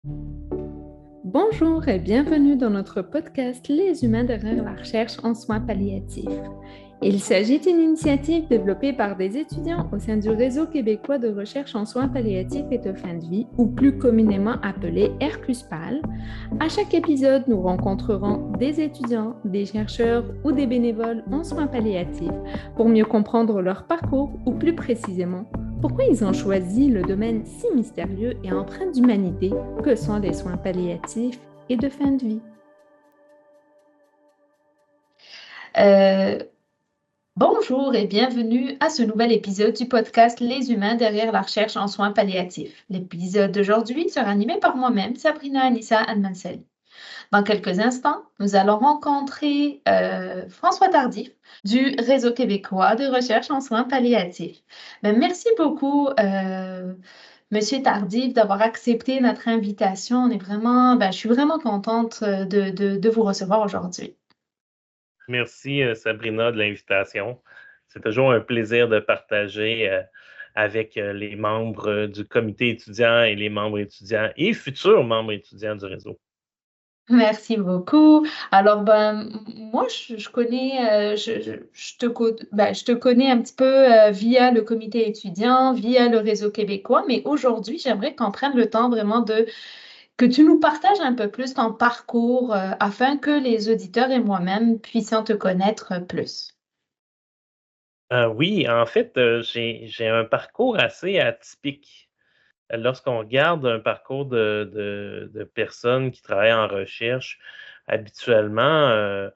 Bonjour et bienvenue dans notre podcast Les humains derrière la recherche en soins palliatifs. Il s'agit d'une initiative développée par des étudiants au sein du Réseau québécois de recherche en soins palliatifs et de fin de vie, ou plus communément appelé RQSPAL. À chaque épisode, nous rencontrerons des étudiants, des chercheurs ou des bénévoles en soins palliatifs pour mieux comprendre leur parcours ou plus précisément pourquoi ils ont choisi le domaine si mystérieux et empreint d'humanité que sont les soins palliatifs et de fin de vie. Euh, Bonjour et bienvenue à ce nouvel épisode du podcast Les humains derrière la recherche en soins palliatifs. L'épisode d'aujourd'hui sera animé par moi-même, Sabrina Anissa Anmansel. Dans quelques instants, nous allons rencontrer François Tardif du Réseau québécois de recherche en soins palliatifs. Merci beaucoup, Monsieur Tardif, d'avoir accepté notre invitation. Je suis vraiment contente de vous recevoir aujourd'hui. Merci, Sabrina, de l'invitation. C'est toujours un plaisir de partager avec les membres du comité étudiant et les membres étudiants et futurs membres étudiants du réseau. Merci beaucoup. Alors, moi, je connais, je te connais un petit peu via le comité étudiant, via le réseau québécois, mais aujourd'hui, j'aimerais qu'on prenne le temps vraiment que tu nous partages un peu plus ton parcours afin que les auditeurs et moi-même puissions te connaître plus. Oui, en fait, j'ai un parcours assez atypique. Lorsqu'on regarde un parcours de personnes qui travaillent en recherche, habituellement,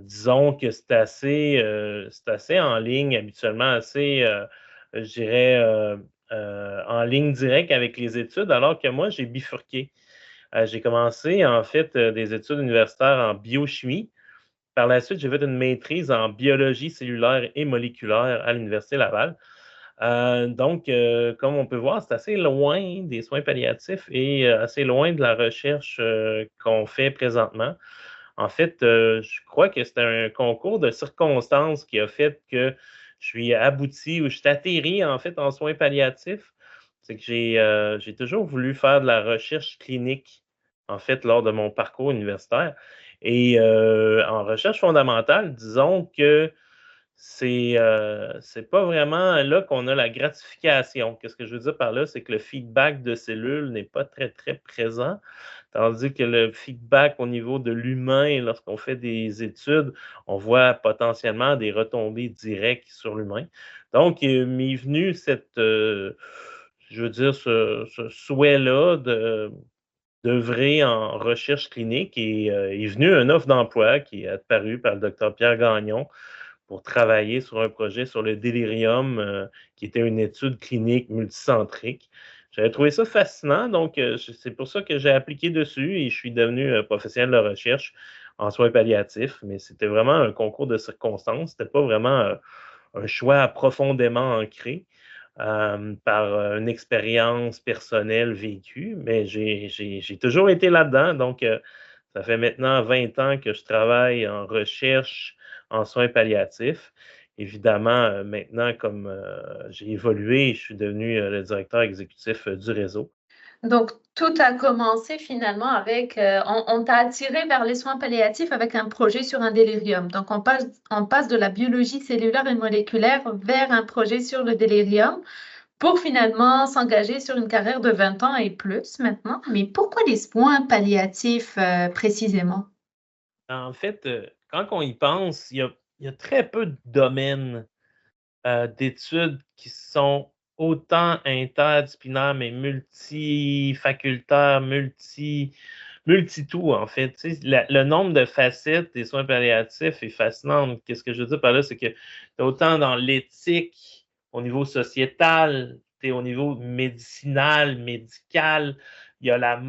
disons que c'est assez en ligne, habituellement assez, je dirais, en ligne directe avec les études, alors que moi, j'ai bifurqué. J'ai commencé, en fait, des études universitaires en biochimie. Par la suite, j'ai fait une maîtrise en biologie cellulaire et moléculaire à l'Université Laval. Comme on peut voir, c'est assez loin des soins palliatifs et assez loin de la recherche qu'on fait présentement. En fait, je crois que c'est un concours de circonstances qui a fait que je suis abouti ou je suis atterri en fait en soins palliatifs. C'est que j'ai toujours voulu faire de la recherche clinique, en fait, lors de mon parcours universitaire. Et en recherche fondamentale, disons que c'est pas vraiment là qu'on a la gratification. Qu'est-ce que je veux dire par là? C'est que le feedback de cellules n'est pas très, très présent, tandis que le feedback au niveau de l'humain, lorsqu'on fait des études, on voit potentiellement des retombées directes sur l'humain. Donc, m'est venu je veux dire, ce souhait-là d'œuvrer en recherche clinique et est venu une offre d'emploi qui est apparue par le docteur Pierre Gagnon pour travailler sur un projet sur le délirium, qui était une étude clinique multicentrique. J'avais trouvé ça fascinant, donc c'est pour ça que j'ai appliqué dessus et je suis devenu professionnel de recherche en soins palliatifs, mais c'était vraiment un concours de circonstances. C'était pas vraiment un choix profondément ancré par une expérience personnelle vécue, mais j'ai toujours été là-dedans. Donc, ça fait maintenant 20 ans que je travaille en recherche en soins palliatifs. Évidemment, maintenant, comme j'ai évolué, je suis devenu le directeur exécutif du réseau. Donc, tout a commencé finalement avec, on t'a attiré vers les soins palliatifs avec un projet sur un délirium. Donc, on passe de la biologie cellulaire et moléculaire vers un projet sur le délirium pour finalement s'engager sur une carrière de 20 ans et plus maintenant. Mais pourquoi les soins palliatifs précisément? En fait, quand on y pense, il y a très peu de domaines d'études qui sont autant interdisciplinaires, mais multifacultaires, multi-tout, en fait. Tu sais, le nombre de facettes des soins palliatifs est fascinant. Qu'est-ce que je veux dire par là? C'est que tu autant dans l'éthique, au niveau sociétal, au niveau médicinal, médical, il y a la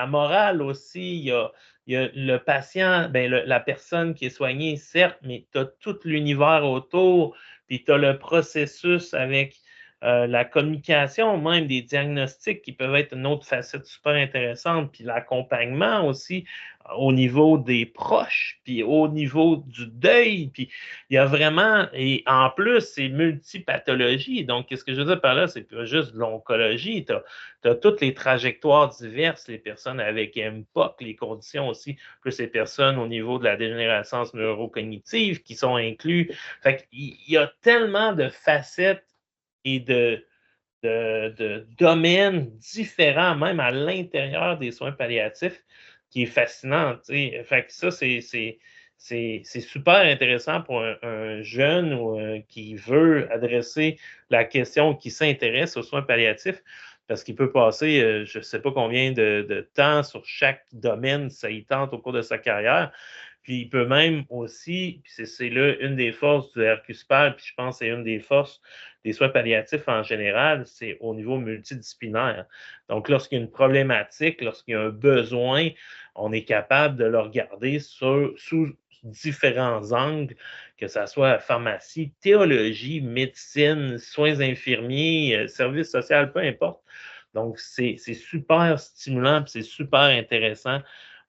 morale aussi, il y a le patient, ben, la personne qui est soignée, certes, mais tu as tout l'univers autour, puis tu as le processus avec la communication, même des diagnostics qui peuvent être une autre facette super intéressante, puis l'accompagnement aussi au niveau des proches, puis au niveau du deuil, puis il y a vraiment, et en plus, c'est multipathologie. Donc, qu'est-ce que je veux dire par là? C'est pas juste de l'oncologie. Tu as toutes les trajectoires diverses, les personnes avec MPOC, les conditions aussi, plus les personnes au niveau de la dégénérescence neurocognitive qui sont inclus. Fait qu'il y a tellement de facettes et de domaines différents, même à l'intérieur des soins palliatifs, qui est fascinant. T'sais. Fait que ça, c'est super intéressant pour un jeune ou, qui veut adresser la question, qui s'intéresse aux soins palliatifs, parce qu'il peut passer, je ne sais pas combien de temps sur chaque domaine, ça y tente au cours de sa carrière. Puis il peut même aussi, puis c'est là une des forces du RQSPAL, puis je pense que c'est une des forces des soins palliatifs en général, c'est au niveau multidisciplinaire. Donc, lorsqu'il y a une problématique, lorsqu'il y a un besoin, on est capable de le regarder sous différents angles, que ce soit pharmacie, théologie, médecine, soins infirmiers, services sociaux, peu importe. Donc, c'est super stimulant, c'est super intéressant,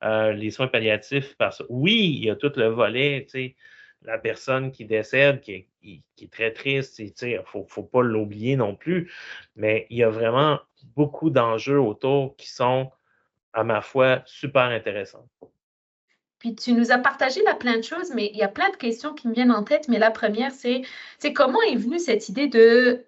les soins palliatifs. Parce que oui, il y a tout le volet, tu sais, la personne qui décède, qui est très triste, il ne faut pas l'oublier non plus, mais il y a vraiment beaucoup d'enjeux autour qui sont, à ma foi, super intéressants. Puis tu nous as partagé là plein de choses, mais il y a plein de questions qui me viennent en tête. Mais la première, c'est comment est venue cette idée de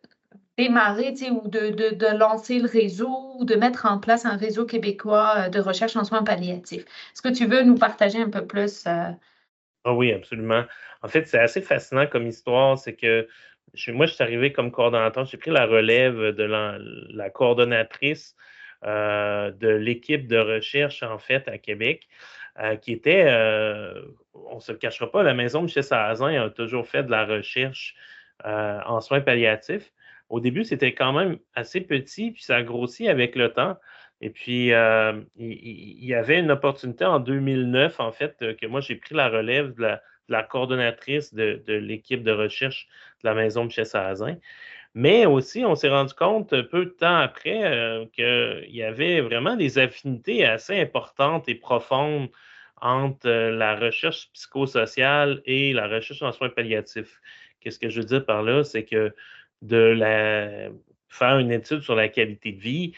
démarrer, ou de lancer le réseau, ou de mettre en place un réseau québécois de recherche en soins palliatifs. Est-ce que tu veux nous partager un peu plus? Ah oui, absolument. En fait, c'est assez fascinant comme histoire. C'est que moi, je suis arrivé comme coordonnateur. J'ai pris la relève de la coordonnatrice de l'équipe de recherche, en fait, à Québec, qui était, on ne se le cachera pas, la maison Michel Sarrazin a toujours fait de la recherche en soins palliatifs. Au début, c'était quand même assez petit, puis ça a grossi avec le temps. Et puis, il y avait une opportunité en 2009, en fait, que moi, j'ai pris la relève de la coordonnatrice de l'équipe de recherche de la maison Michel Sarrazin. Mais aussi, on s'est rendu compte peu de temps après qu'il y avait vraiment des affinités assez importantes et profondes entre la recherche psychosociale et la recherche en soins palliatifs. Qu'est-ce que je veux dire par là? C'est que faire une étude sur la qualité de vie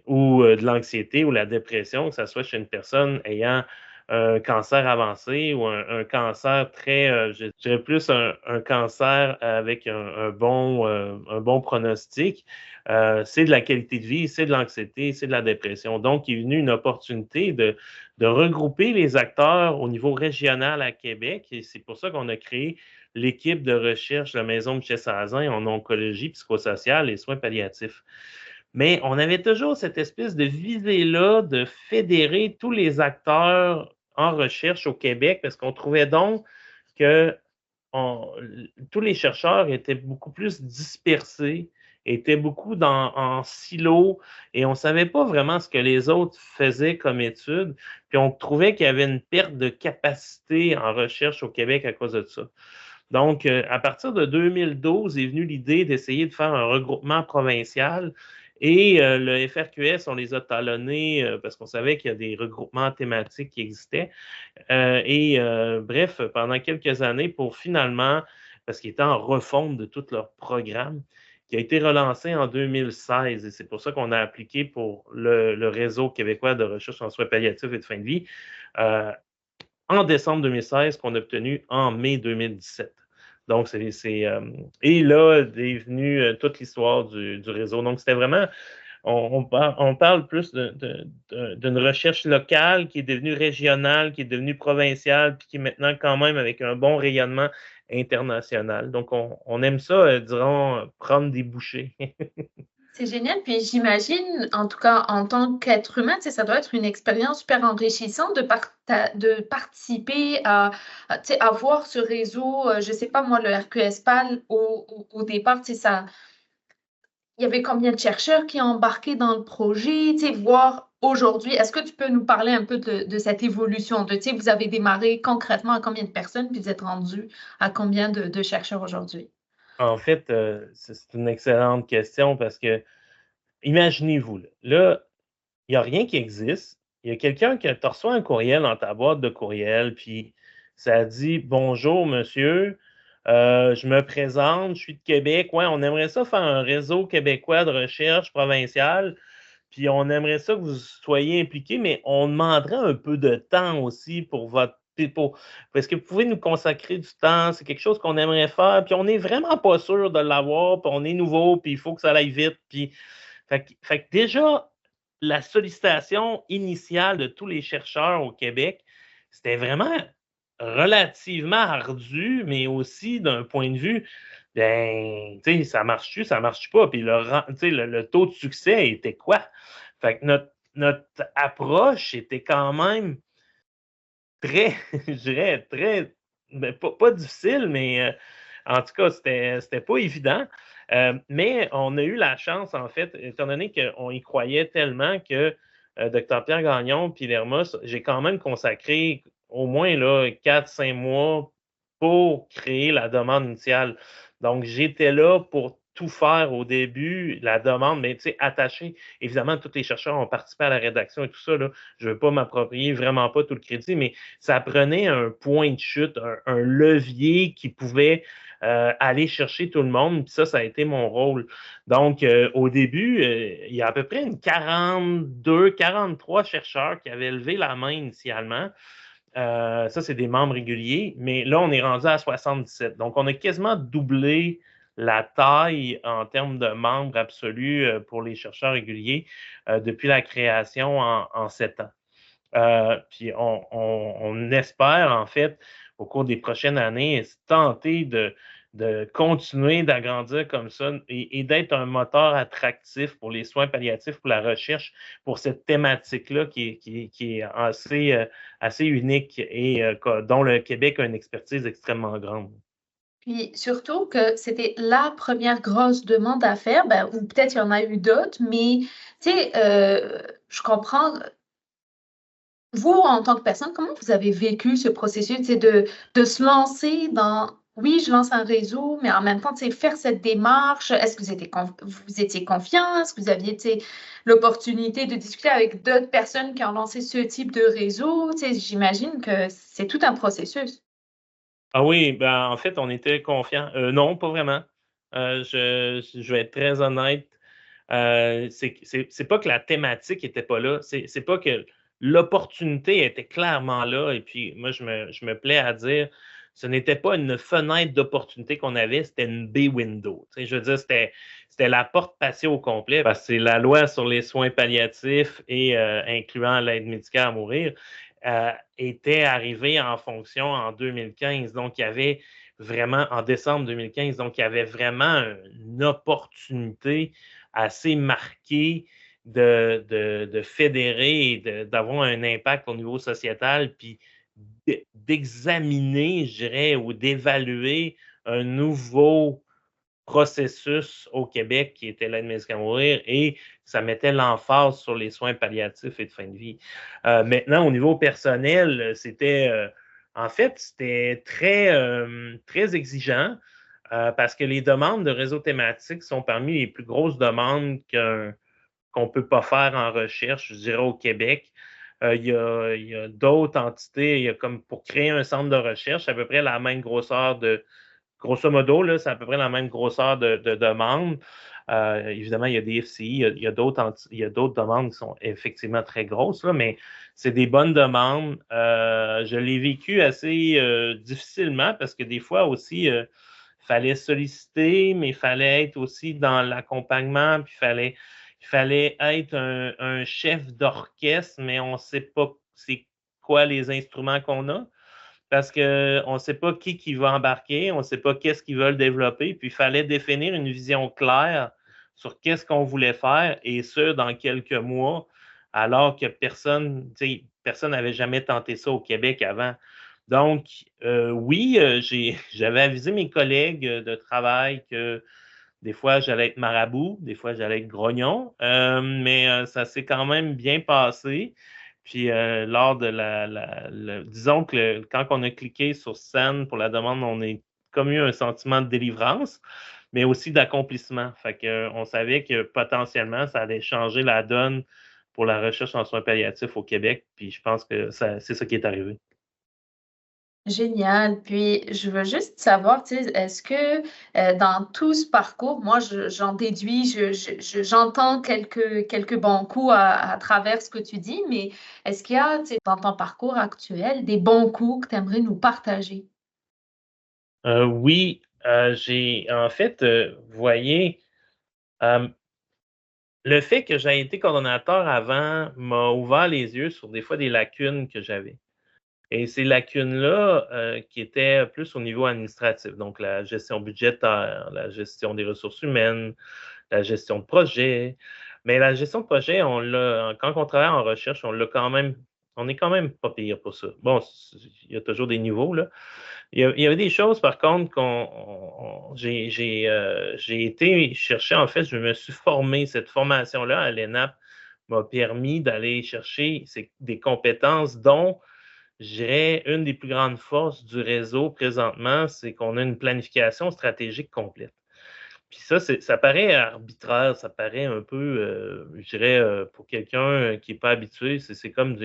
ou de l'anxiété ou la dépression, que ce soit chez une personne ayant un cancer avancé ou un cancer très, je dirais plus un cancer avec un bon pronostic, c'est de la qualité de vie, c'est de l'anxiété, c'est de la dépression. Donc, il est venu une opportunité de regrouper les acteurs au niveau régional à Québec et c'est pour ça qu'on a créé l'équipe de recherche de la Maison Michel Sarrazin en oncologie psychosociale et soins palliatifs. Mais on avait toujours cette espèce de visée-là de fédérer tous les acteurs en recherche au Québec parce qu'on trouvait donc que tous les chercheurs étaient beaucoup plus dispersés, étaient beaucoup en silos et on ne savait pas vraiment ce que les autres faisaient comme études. Puis on trouvait qu'il y avait une perte de capacité en recherche au Québec à cause de ça. Donc, à partir de 2012 est venue l'idée d'essayer de faire un regroupement provincial et le FRQS, on les a talonnés parce qu'on savait qu'il y a des regroupements thématiques qui existaient. Bref, pendant quelques années, pour finalement, parce qu'ils étaient en refonte de tout leur programme, qui a été relancé en 2016. Et c'est pour ça qu'on a appliqué pour le Réseau québécois de recherche en soins palliatifs et de fin de vie en décembre 2016, qu'on a obtenu en mai 2017. Donc, et là est venue toute l'histoire du réseau. Donc, c'était vraiment, on parle plus d'une recherche locale qui est devenue régionale, qui est devenue provinciale, puis qui est maintenant quand même avec un bon rayonnement international. Donc, on aime ça, dirons, prendre des bouchées. C'est génial. Puis j'imagine, en tout cas en tant qu'être humain, ça doit être une expérience super enrichissante de participer à voir ce réseau. Je ne sais pas, moi, le RQSPAL, au départ, ça, il y avait combien de chercheurs qui ont embarqué dans le projet, voir aujourd'hui. Est-ce que tu peux nous parler un peu de cette évolution? Vous avez démarré concrètement à combien de personnes, puis vous êtes rendu à combien de chercheurs aujourd'hui? En fait, c'est une excellente question parce que, imaginez-vous, là, il n'y a rien qui existe. Il y a quelqu'un qui te reçoit un courriel dans ta boîte de courriel, puis ça dit: «Bonjour monsieur, je me présente, je suis de Québec. Ouais, on aimerait ça faire un réseau québécois de recherche provinciale, puis on aimerait ça que vous soyez impliqués, mais on demanderait un peu de temps aussi pour votre pour est-ce que vous pouvez nous consacrer du temps? C'est quelque chose qu'on aimerait faire, puis on n'est vraiment pas sûr de l'avoir, puis on est nouveau, puis il faut que ça aille vite». Puis fait que déjà, la sollicitation initiale de tous les chercheurs au Québec, c'était vraiment relativement ardu, mais aussi d'un point de vue, ben, tu sais, ça marche-tu, ça marche pas? Puis tu sais, le taux de succès était quoi? Fait que notre approche était quand même très, je dirais, très, ben, pas difficile, mais en tout cas, c'était pas évident. Mais on a eu la chance, en fait, étant donné qu'on y croyait tellement que Dr. Pierre Gagnon puis l'Hermos, j'ai quand même consacré au moins là, 4-5 mois pour créer la demande initiale. Donc, j'étais là pour tout faire au début, la demande, mais tu sais, attaché. Évidemment, tous les chercheurs ont participé à la rédaction et tout ça. Là. Je ne veux pas m'approprier vraiment pas tout le crédit, mais ça prenait un point de chute, un levier qui pouvait aller chercher tout le monde. Puis ça a été mon rôle. Donc, au début, il y a à peu près 42, 43 chercheurs qui avaient levé la main initialement. Ça, c'est des membres réguliers, mais là, on est rendu à 77. Donc, on a quasiment doublé la taille en termes de membres absolus pour les chercheurs réguliers depuis la création en 7 ans. Puis on espère, en fait, au cours des prochaines années, tenter de continuer d'agrandir comme ça et d'être un moteur attractif pour les soins palliatifs, pour la recherche, pour cette thématique-là qui est assez unique et dont le Québec a une expertise extrêmement grande. Puis surtout que c'était la première grosse demande à faire, ben, ou peut-être il y en a eu d'autres, mais tu sais, je comprends. Vous, en tant que personne, comment vous avez vécu ce processus de se lancer dans, oui, je lance un réseau, mais en même temps, faire cette démarche? Est-ce que vous étiez confiant? Est-ce que vous aviez l'opportunité de discuter avec d'autres personnes qui ont lancé ce type de réseau? J'imagine que c'est tout un processus. Ah oui, ben, en fait, on était confiants. Non, pas vraiment. Je vais être très honnête. C'est pas que la thématique était pas là, c'est pas que l'opportunité était clairement là et puis moi, je me plais à dire, ce n'était pas une fenêtre d'opportunité qu'on avait, c'était une bay window. Tu sais, je veux dire, c'était la porte passée au complet parce que c'est la loi sur les soins palliatifs et incluant l'aide médicale à mourir était arrivée en fonction en 2015. Donc, il y avait vraiment, en décembre 2015, donc il y avait vraiment une opportunité assez marquée de fédérer et d'avoir un impact au niveau sociétal, puis d'examiner, je dirais, ou d'évaluer un nouveau processus au Québec qui était l'aide médicale à mourir et ça mettait l'emphase sur les soins palliatifs et de fin de vie. Maintenant, au niveau personnel, en fait, c'était très exigeant parce que les demandes de réseau thématique sont parmi les plus grosses demandes qu'on ne peut pas faire en recherche, je dirais, au Québec. Il y a d'autres entités, il y a comme pour créer un centre de recherche, à peu près la même grosseur grosso modo, là, c'est à peu près la même grosseur de demande. Évidemment, il y a des FCI, il y a d'autres demandes qui sont effectivement très grosses, là, mais c'est des bonnes demandes. Je l'ai vécu assez difficilement parce que des fois aussi, il fallait solliciter, mais il fallait être aussi dans l'accompagnement, puis il fallait être un chef d'orchestre, mais on ne sait pas c'est quoi les instruments qu'on a parce qu'on ne sait pas qui va embarquer, on ne sait pas qu'est-ce qu'ils veulent développer, puis il fallait définir une vision claire sur qu'est-ce qu'on voulait faire, et ce, dans quelques mois, alors que personne n'avait jamais tenté ça au Québec avant. Donc, oui, j'avais avisé mes collègues de travail que des fois, j'allais être marabout, des fois, j'allais être grognon, mais ça s'est quand même bien passé. Puis, lors de disons que quand on a cliqué sur Send pour la demande, on est comme eu un sentiment de délivrance, mais aussi d'accomplissement. Fait qu'on savait que potentiellement, ça allait changer la donne pour la recherche en soins palliatifs au Québec. Puis je pense que c'est ça qui est arrivé. Génial. Puis, je veux juste savoir, tu sais, est-ce que dans tout ce parcours, moi, j'en déduis, j'entends quelques bons coups à travers ce que tu dis, mais est-ce qu'il y a, tu sais, dans ton parcours actuel, des bons coups que tu aimerais nous partager? Oui, en fait, vous voyez, euh, le fait que j'ai été coordonnateur avant m'a ouvert les yeux sur des fois des lacunes que j'avais. Et ces lacunes-là, qui étaient plus au niveau administratif, donc la gestion budgétaire, la gestion des ressources humaines, la gestion de projet. Mais la gestion de projet, quand on travaille en recherche, on est quand même pas pire pour ça. Bon, il y a toujours des niveaux, là. Il y avait des choses, par contre, j'ai été chercher, en fait, je me suis formé. Cette formation-là à l'ENAP m'a permis d'aller chercher des compétences dont, je dirais, une des plus grandes forces du réseau présentement, c'est qu'on a une planification stratégique complète. Puis ça paraît arbitraire, ça paraît un peu, je dirais, pour quelqu'un qui n'est pas habitué, c'est comme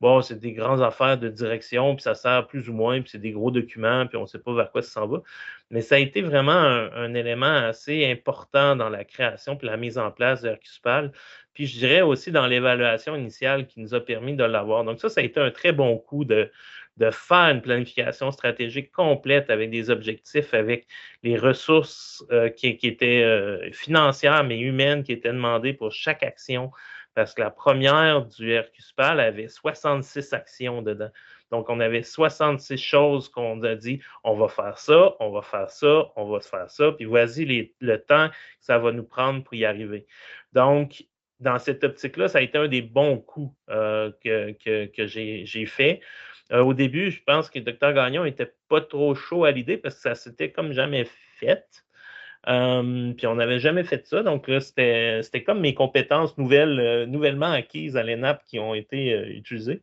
bon, c'est des grandes affaires de direction, puis ça sert plus ou moins, puis c'est des gros documents, puis on ne sait pas vers quoi ça s'en va. Mais ça a été vraiment un élément assez important dans la création puis la mise en place de Hercuspal. Puis je dirais aussi dans l'évaluation initiale qui nous a permis de l'avoir. Donc ça a été un très bon coup de faire une planification stratégique complète avec des objectifs, avec les ressources qui étaient financières, mais humaines, qui étaient demandées pour chaque action, parce que la première du Hercuspal avait 66 actions dedans. Donc, on avait 66 choses qu'on a dit, on va faire ça, on va faire ça, on va faire ça, puis voici le temps que ça va nous prendre pour y arriver. Donc, dans cette optique-là, ça a été un des bons coups que j'ai fait. Au début, je pense que le Dr Gagnon n'était pas trop chaud à l'idée parce que ça s'était comme jamais fait. Puis on n'avait jamais fait ça. Donc là, c'était comme mes compétences nouvellement acquises à l'ENAP qui ont été utilisées.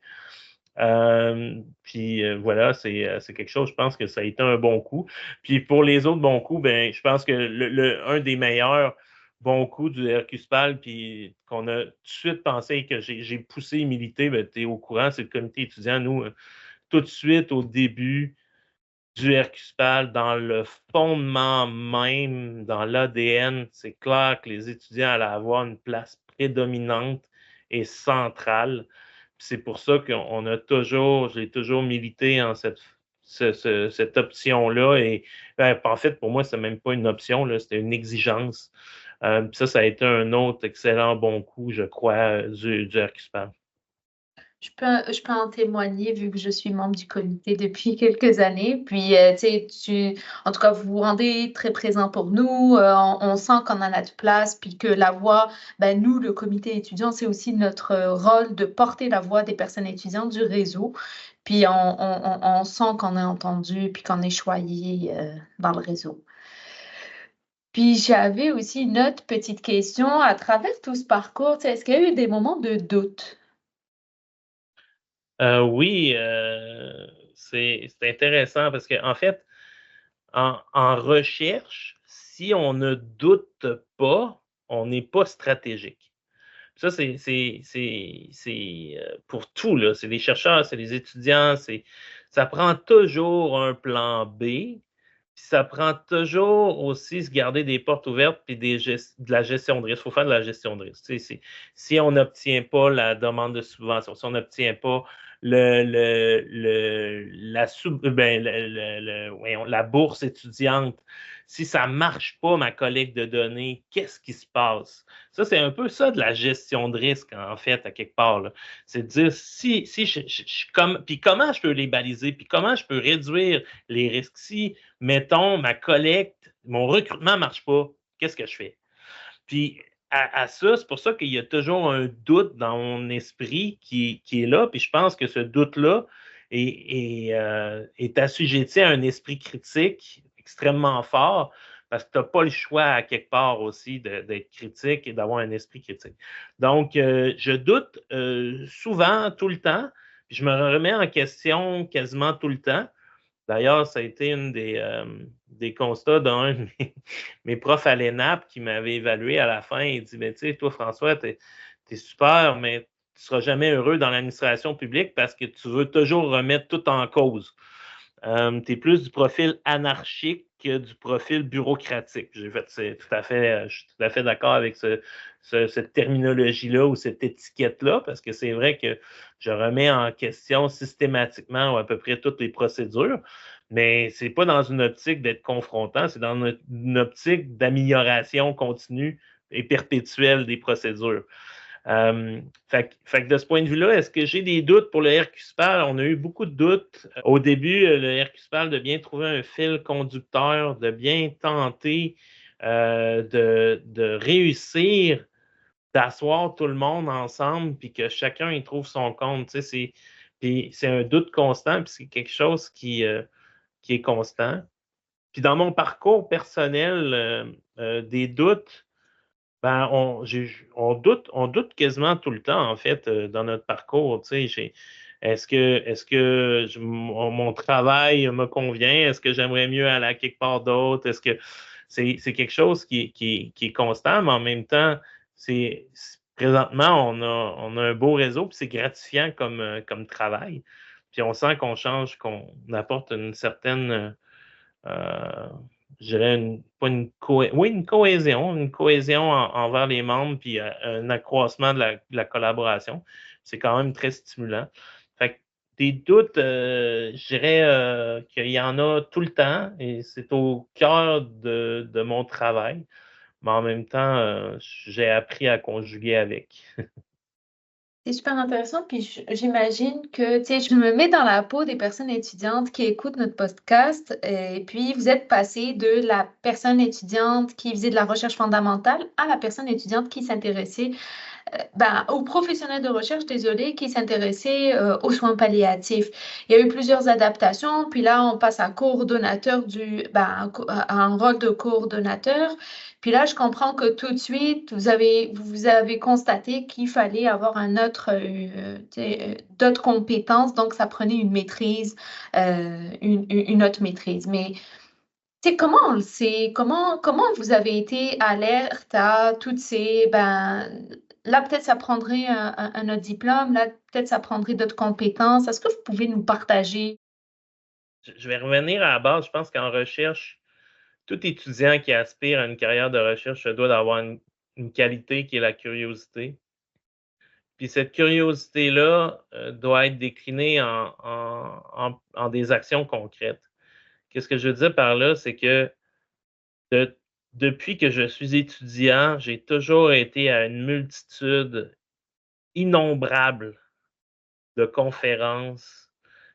Puis voilà, c'est quelque chose, je pense que ça a été un bon coup. Puis pour les autres bons coups, ben, je pense que un des meilleurs bons coups du Hercuspal, puis qu'on a tout de suite pensé et que j'ai poussé milité, ben, tu es au courant, c'est le comité étudiant. Nous, tout de suite au début du Hercuspal, dans le fondement même, dans l'ADN, c'est clair que les étudiants allaient avoir une place prédominante et centrale. C'est pour ça qu'on a j'ai toujours milité en cette option-là. Et ben, en fait, pour moi, c'est même pas une option, là, c'était une exigence. Ça a été un autre excellent bon coup, je crois, du Hercuspal. Je peux en témoigner vu que je suis membre du comité depuis quelques années. Puis, tu sais, en tout cas, vous vous rendez très présent pour nous. On sent qu'on en a de place, puis que la voix, ben, nous, le comité étudiant, c'est aussi notre rôle de porter la voix des personnes étudiantes du réseau. Puis, on sent qu'on est entendu, puis qu'on est choyé dans le réseau. Puis, j'avais aussi une autre petite question. À travers tout ce parcours, tu sais, est-ce qu'il y a eu des moments de doute? Oui, c'est intéressant parce qu'en fait, en recherche, si on ne doute pas, on n'est pas stratégique. Ça, c'est pour tout, là. C'est les chercheurs, c'est les étudiants, ça prend toujours un plan B, puis ça prend toujours aussi se garder des portes ouvertes puis de la gestion de risque. Il faut faire de la gestion de risque. Tu sais, si on n'obtient pas la demande de subvention, si on n'obtient pas voyons, la bourse étudiante, si ça ne marche pas, ma collecte de données, qu'est-ce qui se passe? Ça, c'est un peu ça de la gestion de risque, en fait, à quelque part, là. C'est de dire puis comment je peux les baliser, puis comment je peux réduire les risques. Si, mettons, ma collecte, mon recrutement ne marche pas, qu'est-ce que je fais? Puis à ça, c'est pour ça qu'il y a toujours un doute dans mon esprit qui est là. Puis je pense que ce doute-là est assujetti à un esprit critique extrêmement fort parce que tu n'as pas le choix à quelque part aussi d'être critique et d'avoir un esprit critique. Donc, je doute souvent, tout le temps. Puis je me remets en question quasiment tout le temps. D'ailleurs, ça a été une des constats d'un de mes profs à l'ENAP qui m'avait évalué à la fin. Il dit, tu sais, toi, François, tu es super, mais tu ne seras jamais heureux dans l'administration publique parce que tu veux toujours remettre tout en cause. Tu es plus du profil anarchique que du profil bureaucratique. Je suis tout à fait d'accord avec cette terminologie-là ou cette étiquette-là, parce que c'est vrai que je remets en question systématiquement ou à peu près toutes les procédures, mais ce n'est pas dans une optique d'être confrontant, c'est dans une optique d'amélioration continue et perpétuelle des procédures. Fait que de ce point de vue-là, est-ce que j'ai des doutes pour le RQSPAL? On a eu beaucoup de doutes. Au début, le RQSPAL, de bien trouver un fil conducteur, de bien tenter de réussir d'asseoir tout le monde ensemble puis que chacun y trouve son compte. Tu sais, c'est un doute constant puis c'est quelque chose qui est constant. Puis dans mon parcours personnel, des doutes, ben, on doute quasiment tout le temps, en fait, dans notre parcours. Tu sais, est-ce que mon travail me convient? Est-ce que j'aimerais mieux aller à quelque part d'autre? Est-ce que c'est quelque chose qui est constant, mais en même temps, présentement, on a un beau réseau, puis c'est gratifiant comme travail. Puis on sent qu'on change, qu'on apporte une certaine je dirais une cohésion envers les membres, puis un accroissement de la collaboration. C'est quand même très stimulant. Fait que des doutes, je dirais qu'il y en a tout le temps et c'est au cœur de mon travail, mais en même temps, j'ai appris à conjuguer avec. C'est super intéressant, puis j'imagine que, tu sais, je me mets dans la peau des personnes étudiantes qui écoutent notre podcast, et puis vous êtes passé de la personne étudiante qui faisait de la recherche fondamentale à la personne étudiante qui s'intéressait aux professionnels de recherche, désolé, qui s'intéressaient aux soins palliatifs. Il y a eu plusieurs adaptations, puis là, on passe à coordonnateur à un rôle de coordonnateur. Puis là, je comprends que tout de suite, vous avez constaté qu'il fallait avoir d'autres compétences, donc ça prenait une maîtrise, une autre maîtrise. Mais comment on le sait? Comment vous avez été alerte à toutes ces, là, peut-être ça prendrait un autre diplôme, là, peut-être ça prendrait d'autres compétences. Est-ce que vous pouvez nous partager? Je vais revenir à la base. Je pense qu'en recherche, tout étudiant qui aspire à une carrière de recherche se doit d'avoir une qualité qui est la curiosité. Puis cette curiosité-là doit être déclinée en des actions concrètes. Qu'est-ce que je veux dire par là? C'est que depuis que je suis étudiant, j'ai toujours été à une multitude innombrable de conférences.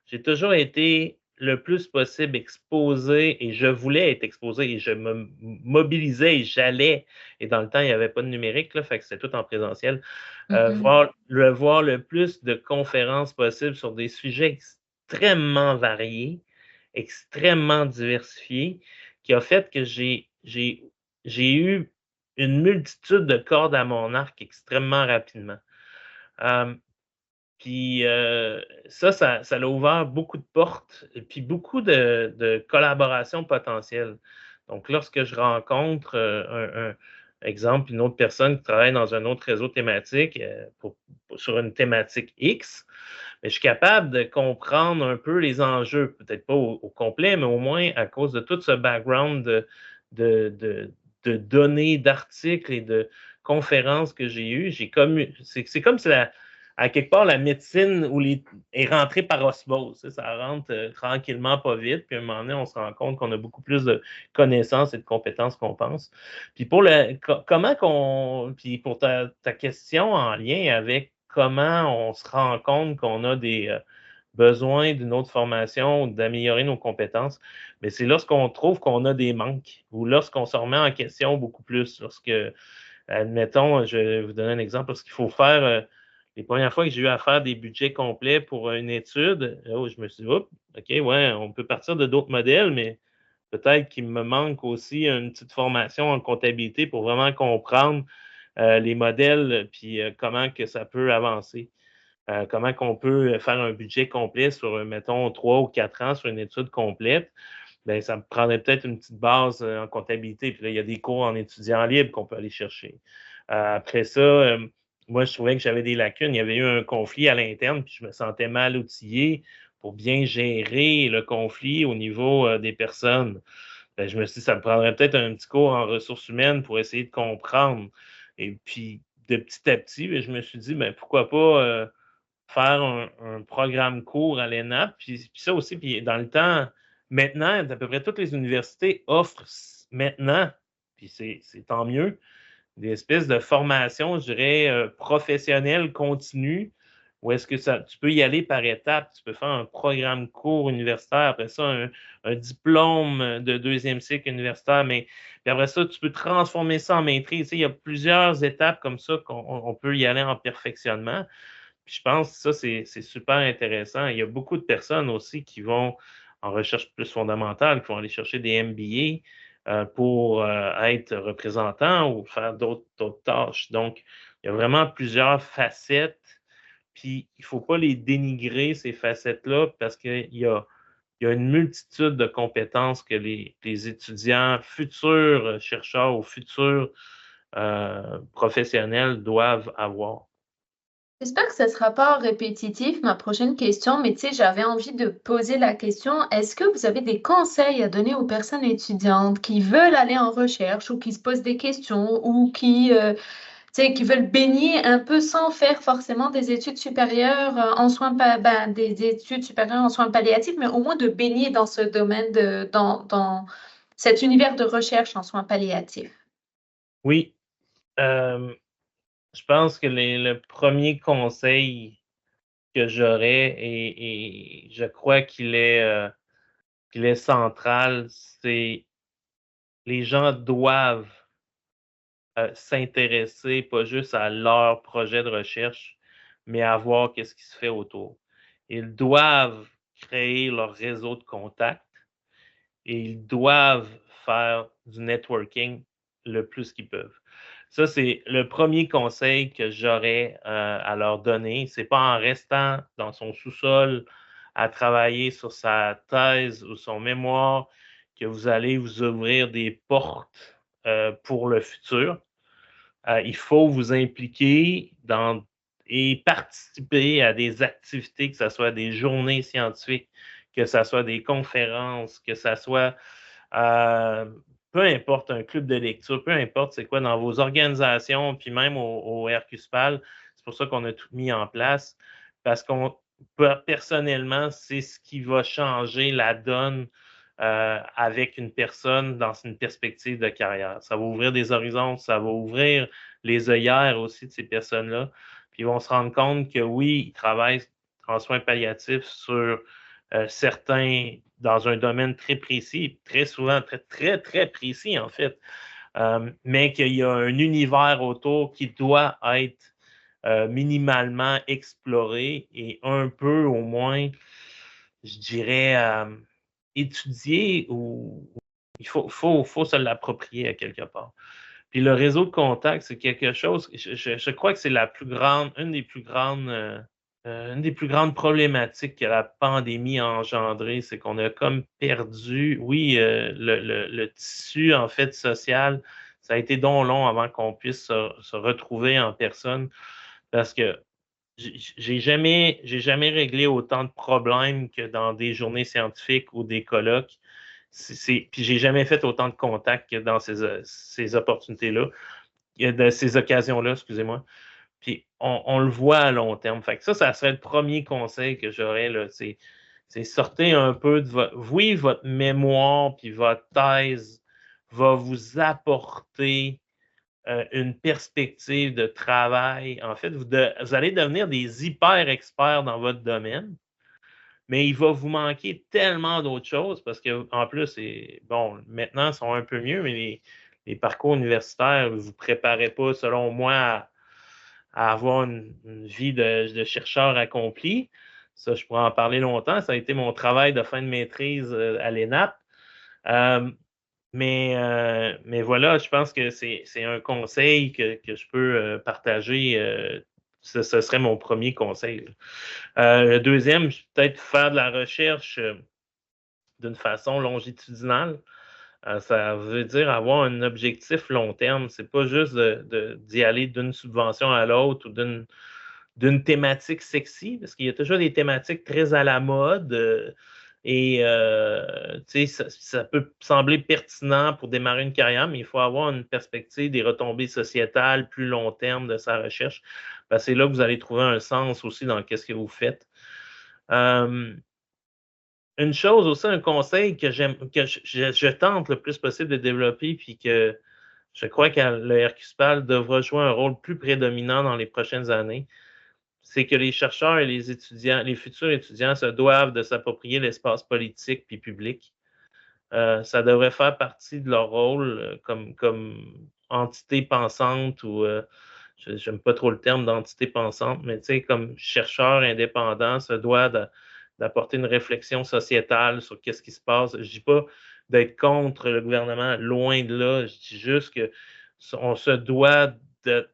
J'ai toujours été le plus possible exposé et je voulais être exposé et je me mobilisais et j'allais. Et dans le temps, il n'y avait pas de numérique, là, fait que c'était tout en présentiel. Voir le plus de conférences possibles sur des sujets extrêmement variés, extrêmement diversifiés, qui a fait que j'ai eu une multitude de cordes à mon arc extrêmement rapidement. Puis ça l'a ouvert beaucoup de portes et puis beaucoup de collaborations potentielles. Donc, lorsque je rencontre exemple, une autre personne qui travaille dans un autre réseau thématique sur une thématique X, mais je suis capable de comprendre un peu les enjeux, peut-être pas au complet, mais au moins à cause de tout ce background de, de, de données, d'articles et de conférences que j'ai eues. C'est comme si à quelque part, la médecine est rentrée par osmose. Ça rentre tranquillement, pas vite. Puis à un moment donné, on se rend compte qu'on a beaucoup plus de connaissances et de compétences qu'on pense. Puis puis pour ta question en lien avec comment on se rend compte qu'on a des besoins d'une autre formation ou d'améliorer nos compétences, mais c'est lorsqu'on trouve qu'on a des manques ou lorsqu'on se remet en question beaucoup plus. Admettons, je vais vous donner un exemple, lorsqu'il faut faire les premières fois que j'ai eu à faire des budgets complets pour une étude, je me suis dit, OK, ouais, on peut partir de d'autres modèles, mais peut-être qu'il me manque aussi une petite formation en comptabilité pour vraiment comprendre les modèles puis comment que ça peut avancer. comment qu'on peut faire un budget complet sur, mettons, 3 ou 4 ans sur une étude complète. Bien, ça me prendrait peut-être une petite base en comptabilité. Puis là, il y a des cours en étudiant libre qu'on peut aller chercher. Après ça, moi, je trouvais que j'avais des lacunes. Il y avait eu un conflit à l'interne, puis je me sentais mal outillé pour bien gérer le conflit au niveau des personnes. Ben, je me suis dit, ça me prendrait peut-être un petit cours en ressources humaines pour essayer de comprendre. Et puis, de petit à petit, ben, je me suis dit, ben, pourquoi pas faire un programme court à l'ENAP. Puis ça aussi, puis dans le temps, maintenant, à peu près toutes les universités offrent maintenant, puis c'est tant mieux, des espèces de formations, je dirais, professionnelles continues, où est-ce que tu peux y aller par étapes. Tu peux faire un programme court universitaire, après ça, un diplôme de deuxième cycle universitaire, mais puis après ça, tu peux transformer ça en maîtrise. Tu sais, il y a plusieurs étapes comme ça qu'on peut y aller en perfectionnement. Puis je pense que ça, c'est super intéressant. Il y a beaucoup de personnes aussi qui vont en recherche plus fondamentale, qui vont aller chercher des MBA pour être représentants ou faire d'autres tâches. Donc, il y a vraiment plusieurs facettes. Puis, il ne faut pas les dénigrer, ces facettes-là, parce qu'il y a une multitude de compétences que les étudiants, futurs chercheurs ou futurs professionnels doivent avoir. J'espère que ça ne sera pas répétitif, ma prochaine question, mais tu sais, j'avais envie de poser la question, est-ce que vous avez des conseils à donner aux personnes étudiantes qui veulent aller en recherche ou qui se posent des questions ou tu sais, qui veulent baigner un peu sans faire forcément des études supérieures en soins, des études supérieures en soins palliatifs, mais au moins de baigner dans ce domaine, dans cet univers de recherche en soins palliatifs? Oui, euh, je pense que le premier conseil que j'aurais, et je crois qu'il est central, c'est les gens doivent s'intéresser pas juste à leur projet de recherche, mais à voir qu'est-ce qui se fait autour. Ils doivent créer leur réseau de contacts et ils doivent faire du networking le plus qu'ils peuvent. Ça, c'est le premier conseil que j'aurais à leur donner. C'est pas en restant dans son sous-sol à travailler sur sa thèse ou son mémoire que vous allez vous ouvrir des portes pour le futur. Il faut vous impliquer et participer à des activités, que ce soit des journées scientifiques, que ce soit des conférences, que ce soit euh, peu importe, un club de lecture, peu importe c'est quoi, dans vos organisations, puis même au RQSPAL, c'est pour ça qu'on a tout mis en place, parce qu'on personnellement, c'est ce qui va changer la donne avec une personne dans une perspective de carrière. Ça va ouvrir des horizons, ça va ouvrir les œillères aussi de ces personnes-là, puis ils vont se rendre compte que oui, ils travaillent en soins palliatifs sur certains dans un domaine très précis, très souvent très, très, très précis en fait, mais qu'il y a un univers autour qui doit être minimalement exploré et un peu au moins, je dirais, étudié ou il faut se l'approprier à quelque part. Puis le réseau de contacts, c'est quelque chose, je crois que c'est une des plus grandes problématiques que la pandémie a engendré, c'est qu'on a comme perdu, oui, le tissu en fait social. Ça a été donc long avant qu'on puisse se retrouver en personne parce que j'ai jamais réglé autant de problèmes que dans des journées scientifiques ou des colloques. Puis j'ai jamais fait autant de contacts que dans ces opportunités-là, de ces occasions-là, excusez-moi. Puis on le voit à long terme. Fait que ça serait le premier conseil que j'aurais, là. C'est sortez un peu de votre. Oui, votre mémoire puis votre thèse va vous apporter une perspective de travail. En fait, vous allez devenir des hyper experts dans votre domaine, mais il va vous manquer tellement d'autres choses parce qu'en plus, bon, maintenant, ils sont un peu mieux, mais les parcours universitaires ne vous préparaient pas, selon moi, à avoir une vie de chercheur accompli. Ça, je pourrais en parler longtemps. Ça a été mon travail de fin de maîtrise à l'ENAP. Euh, mais voilà, je pense que c'est un conseil que je peux partager ce serait mon premier conseil. Le deuxième, peut-être faire de la recherche d'une façon longitudinale. Ça veut dire avoir un objectif long terme. C'est pas juste d'y aller d'une subvention à l'autre ou d'une thématique sexy, parce qu'il y a toujours des thématiques très à la mode. Ça peut sembler pertinent pour démarrer une carrière, mais il faut avoir une perspective des retombées sociétales plus long terme de sa recherche. C'est là que vous allez trouver un sens aussi dans ce que vous faites. Une chose aussi, un conseil que je tente le plus possible de développer, puis que je crois que le RQSPAL devra jouer un rôle plus prédominant dans les prochaines années, c'est que les chercheurs et les étudiants, les futurs étudiants se doivent de s'approprier l'espace politique puis public. Ça devrait faire partie de leur rôle comme entité pensante ou j'aime pas trop le terme d'entité pensante, mais comme chercheur indépendant se doit d'apporter une réflexion sociétale sur qu'est-ce qui se passe. Je dis pas d'être contre le gouvernement, loin de là. Je dis juste qu'on se doit il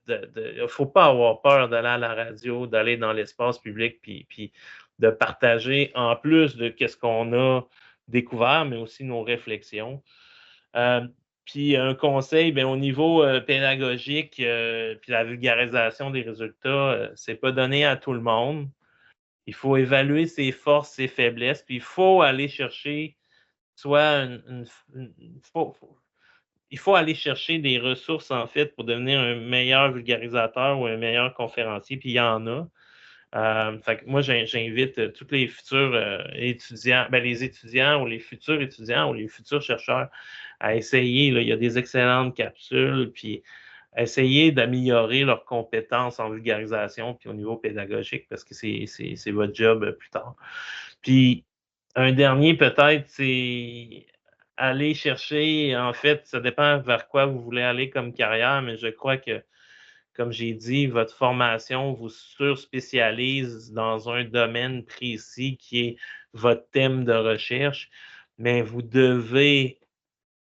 ne faut pas avoir peur d'aller à la radio, d'aller dans l'espace public, puis de partager en plus de qu'est-ce qu'on a découvert, mais aussi nos réflexions. Puis un conseil, au niveau pédagogique, puis la vulgarisation des résultats, c'est pas donné à tout le monde. Il faut évaluer ses forces, ses faiblesses, puis il faut aller chercher soit il faut aller chercher des ressources, en fait, pour devenir un meilleur vulgarisateur ou un meilleur conférencier, puis il y en a. Fait que moi, j'invite tous les futurs étudiants, les étudiants ou les futurs étudiants ou les futurs chercheurs à essayer. Là, il y a des excellentes capsules, puis essayer d'améliorer leurs compétences en vulgarisation puis au niveau pédagogique parce que c'est votre job plus tard. Puis, un dernier peut-être, c'est aller chercher, en fait, ça dépend vers quoi vous voulez aller comme carrière, mais je crois que, comme j'ai dit, votre formation vous surspécialise dans un domaine précis qui est votre thème de recherche, mais vous devez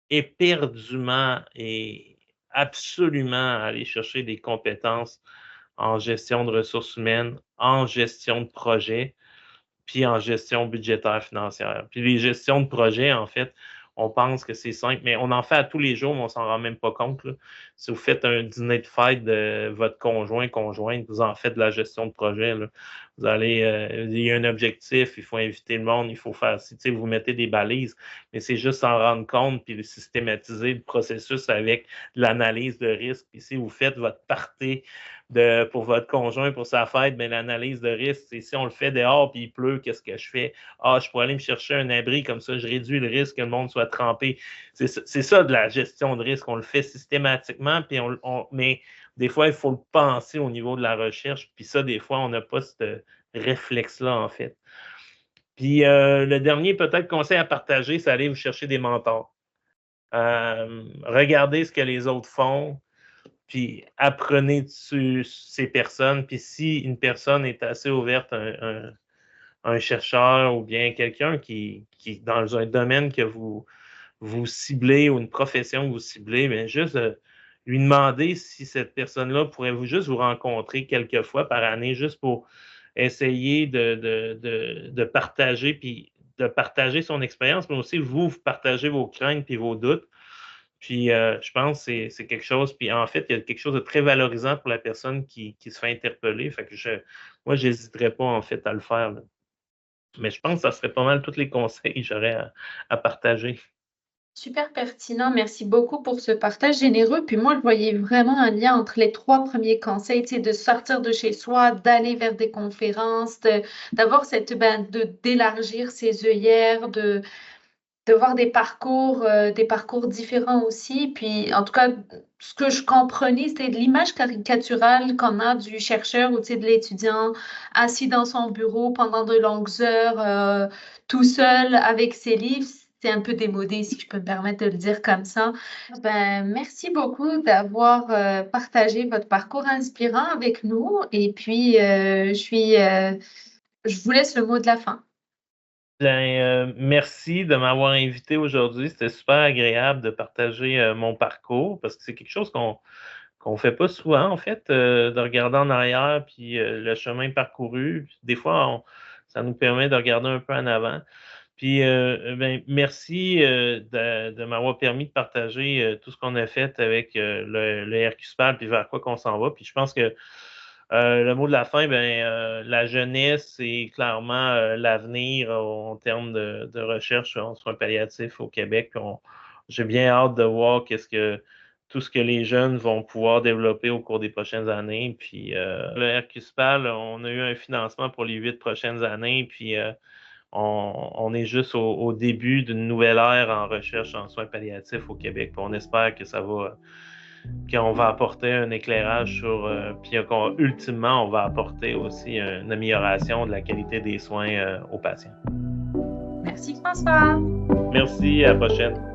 éperdument et absolument aller chercher des compétences en gestion de ressources humaines, en gestion de projet, puis en gestion budgétaire financière. Puis les gestions de projet, en fait, on pense que c'est simple, mais on en fait à tous les jours, mais on s'en rend même pas compte. Là. Si vous faites un dîner de fête de votre conjointe, vous en faites de la gestion de projet. Là. Vous allez, il y a un objectif, il faut inviter le monde, il faut faire, vous mettez des balises, mais c'est juste s'en rendre compte puis systématiser le processus avec l'analyse de risque. Puis si vous faites votre party pour votre conjoint, pour sa fête, mais l'analyse de risque, c'est si on le fait dehors puis il pleut, qu'est-ce que je fais? Je pourrais aller me chercher un abri, comme ça, je réduis le risque que le monde soit trempé. C'est ça de la gestion de risque. On le fait systématiquement, puis mais des fois, il faut le penser au niveau de la recherche, puis ça, des fois, on n'a pas ce réflexe-là, en fait. Puis le dernier, peut-être, conseil à partager, c'est aller vous chercher des mentors. Regardez ce que les autres font, puis apprenez dessus ces personnes. Puis si une personne est assez ouverte, un chercheur ou bien quelqu'un qui est dans un domaine que vous ciblez ou une profession que vous ciblez, bien juste lui demander si cette personne-là pourrait juste vous rencontrer quelques fois par année, juste pour essayer de partager, puis de partager son expérience, mais aussi vous partagez vos craintes puis vos doutes. Puis, je pense que c'est quelque chose, puis en fait, il y a quelque chose de très valorisant pour la personne qui se fait interpeller. Fait que moi, je n'hésiterais pas, en fait, à le faire. Là. Mais je pense que ça serait pas mal tous les conseils que j'aurais à partager. Super pertinent. Merci beaucoup pour ce partage généreux. Puis moi, je voyais vraiment un lien entre les 3 premiers conseils, de sortir de chez soi, d'aller vers des conférences, d'avoir d'élargir ses œillères, de voir des parcours différents aussi. Puis, en tout cas, ce que je comprenais, c'était de l'image caricaturale qu'on a du chercheur ou de l'étudiant assis dans son bureau pendant de longues heures, tout seul avec ses livres. C'est un peu démodé, si je peux me permettre de le dire comme ça. Merci beaucoup d'avoir partagé votre parcours inspirant avec nous. Et puis, je vous laisse le mot de la fin. Merci de m'avoir invité aujourd'hui. C'était super agréable de partager mon parcours parce que c'est quelque chose qu'on qu'on fait pas souvent, en fait, de regarder en arrière, puis le chemin parcouru. Des fois, ça nous permet de regarder un peu en avant. Puis, merci de m'avoir permis de partager tout ce qu'on a fait avec le RQSPAL, puis vers quoi qu'on s'en va. Puis je pense que le mot de la fin, la jeunesse, c'est clairement l'avenir en termes de recherche en soins palliatifs au Québec. J'ai bien hâte de voir tout ce que les jeunes vont pouvoir développer au cours des prochaines années. Puis le RQSPAL, on a eu un financement pour les 8 prochaines années. Puis on est juste au début d'une nouvelle ère en recherche en soins palliatifs au Québec. Puis on espère que qu'on va apporter un éclairage sur, puis ultimement, on va apporter aussi une amélioration de la qualité des soins aux patients. Merci François. Merci, à la prochaine.